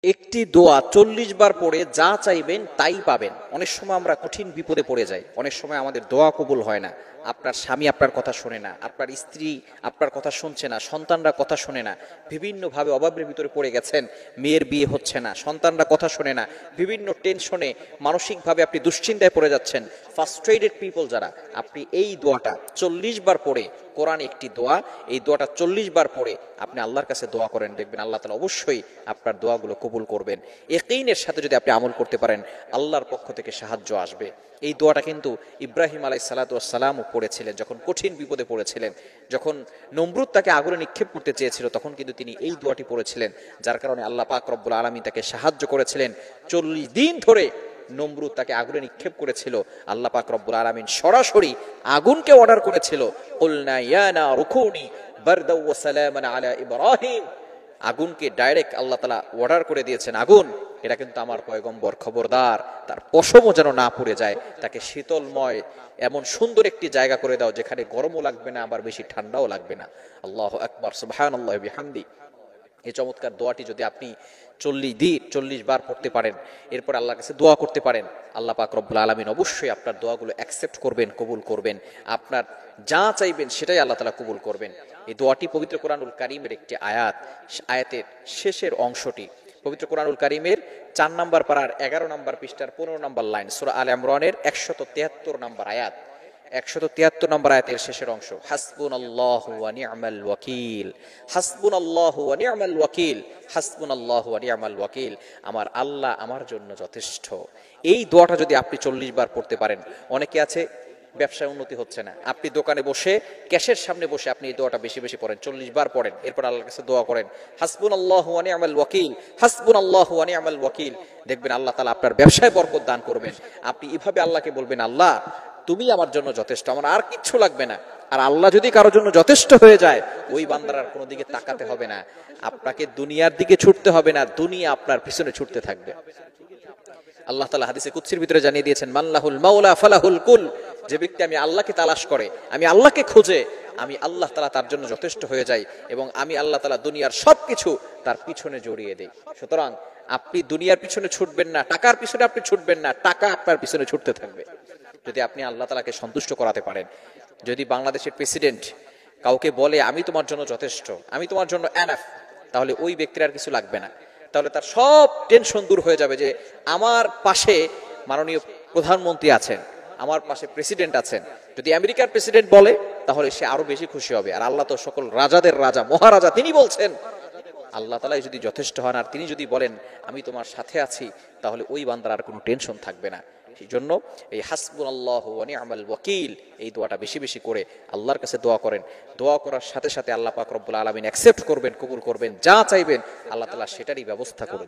একটি দোয়া ৪০ বার পড়ে যা চাইবেন তাই পাবেন। অনেক সময় আমরা কঠিন বিপদে পড়ে যাই, অনেক সময় আমাদের দোয়া কবুল হয় না। আপনার স্বামী আপনার কথা শোনে না, আপনার স্ত্রী আপনার কথা শুনছে না, সন্তানরা কথা শোনে না, বিভিন্নভাবে অভাবের ভিতরে পড়ে গেছেন, মেয়ের বিয়ে হচ্ছে না, সন্তানরা কথা শোনে না, বিভিন্ন টেনশনে মানসিকভাবে আপনি দুশ্চিন্তায় পড়ে যাচ্ছেন। ফার্স্ট্রেটেড পিপল যারা, আপনি এই দোয়াটা ৪০ বার পড়ে, কোরআন একটি দোয়া, এই দোয়াটা ৪০ বার পড়ে আপনি আল্লাহর কাছে দোয়া করেন, দেখবেন আল্লাহ তাআলা অবশ্যই আপনার দোয়াগুলো কবুল করবেন। ইয়াকিনের সাথে যদি আপনি আমল করতে পারেন, আল্লাহর পক্ষ থেকে সাহায্য আসবে। এই দোয়াটা কিন্তু ইব্রাহিম আলাইহিস সালাতু ওয়াস সালামও পড়েছিলেন যখন কঠিন বিপদে পড়েছিলেন, যখন নমরুদ তাকে আগুনে নিক্ষেপ করতে চেয়েছিল, তখন কিন্তু তিনি এই দোয়াটি পড়েছিলেন, যার কারণে আল্লাহ পাক রব্বুল আলামিন তাকে সাহায্য করেছিলেন। ৪০ দিন ধরে নমরুদ তাকে আগুনে নিক্ষেপ করেছিল, আল্লাহ পাক রব্বুল আলামিন সরাসরি আগুনকে অর্ডার করেছিল, কুলনা ইয়া নারু কুনি বারদাও ওয়া সালামান আলা ইব্রাহিম। আগুনকে ডাইরেক্ট আল্লাহ তাআলা অর্ডার করে দিয়েছেন, আগুন এটা কিন্তু আমার পয়গম্বর, খবরদার তার পশমও যেন না পুড়ে যায়, তাকে শীতলময় এমন সুন্দর একটি জায়গা করে দাও যেখানে গরমও লাগবে না আবার বেশি ঠান্ডাও লাগবে না। আল্লাহু আকবার, সুবহানাল্লাহি ওয়া বিহামদি। এই চমৎকার দোয়াটি যদি আপনি ৪০ বার পড়তে পারেন, এরপর আল্লাহর কাছে দোয়া করতে পারেন, আল্লাহ পাক রব্বুল আলামিন অবশ্যই আপনার দোয়াগুলো অ্যাকসেপ্ট করবেন, কবুল করবেন। আপনার যা চাইবেন সেটাই আল্লাহ তাআলা কবুল করবেন। এই দোয়াটি পবিত্র কোরআনুল কারীমের একটি আয়াত, আয়াতের শেষের অংশটি পবিত্র কোরআনুল কারীমের ৪ নম্বর পারার ১১ নম্বর পৃষ্ঠার ১৫ নম্বর লাইন, সূরা আলে ইমরানের ১৭৩ নম্বর আয়াত, ১৭৩ নম্বর আয়াতের শেষের অংশ, হাসবুনাল্লাহু ওয়া নি'মাল ওয়াকিল, হাসবুনাল্লাহু ওয়া নি'মাল ওয়াকিল, হাসবুনাল্লাহু ওয়া নি'মাল ওয়াকিল। আমার আল্লাহ আমার জন্য যথেষ্ট। এই দোয়াটা যদি আপনি ৪০ বার পড়তে পারেন, অনেকে আছে ব্যবসায় উন্নতি হচ্ছে না, আপনি দোকানে বসে ক্যাশের সামনে বসে আপনি এই দোয়াটা বেশি বেশি পড়েন, ৪০ বার পড়েন, এরপর আল্লাহর কাছে দোয়া করেন, হাসবুনাল্লাহু ওয়া নি'মাল ওয়াকিল, হাসবুনাল্লাহু ওয়া নি'মাল ওয়াকিল। দেখবেন আল্লাহ তাআলা আপনার ব্যবসায় বরকত দান করবেন। আপনি এভাবে আল্লাহকে বলবেন, আল্লাহ তুমি আমার জন্য যথেষ্ট, আমার আর কিচ্ছু লাগবে না। আর আল্লাহ যদি কারোর জন্য যথেষ্ট হয়ে যায়, ওই বান্দার আর কোনো দিকে তাকাতে হবে না, আপনাকে দুনিয়ার দিকে ছুটতে হবে না, দুনিয়া আপনার পিছনে ছুটতে থাকবে। আল্লাহ তাআলা হাদিসে কুদসির ভিতরে জানিয়ে দিয়েছেন, মাল্লাহুল মাওলা ফালাহুল কুল। যে ব্যক্তি আমি আল্লাহকে তালাশ করে, আমি আল্লাহকে খোঁজে, আমি আল্লাহ তাআলা তার জন্য যথেষ্ট হয়ে যাই এবং আমি আল্লাহ তাআলা দুনিয়ার সবকিছু তার পিছনে জড়িয়ে দেই। সুতরাং আপনি দুনিয়ার পিছনে ছুটবেন না, টাকার পিছনে আপনি ছুটবেন না, টাকা আপনার পিছনে ছুটতে থাকবে। যদি আপনি আল্লাহ তাআলাকে সন্তুষ্ট করাতে পারেন। যদি বাংলাদেশের প্রেসিডেন্ট কাউকে বলে আমি তোমার জন্য যথেষ্ট, আমি তোমার জন্য এনাফ, তাহলে ওই ব্যক্তির আর কিছু লাগবে না, তাহলে তার সব টেনশন দূর হয়ে যাবে যে আমার পাশে মাননীয় প্রধানমন্ত্রী আছেন, আমার পাশে প্রেসিডেন্ট আছেন। যদি আমেরিকার প্রেসিডেন্ট বলে তাহলে সে আরো বেশি খুশি হবে। আর আল্লাহ তো সকল রাজাদের রাজা, মহারাজা, তিনি বলছেন, আল্লাহ তাআলাই যদি যথেষ্ট হন আর তিনি যদি বলেন আমি তোমার সাথে আছি, তাহলে ওই বান্দার আর কোনো টেনশন থাকবে না। সেই জন্য এই হাসবুনাল্লাহু ওয়া নি'মাল ওয়াকিল এই দোয়াটা বেশি বেশি করে আল্লাহর কাছে দোয়া করেন। দোয়া করার সাথে সাথে আল্লাহ পাক রব্বুল আলামিন অ্যাকসেপ্ট করবেন, কবুল করবেন, যা চাইবেন আল্লাহ তাআলা সেটারই ব্যবস্থা করবেন।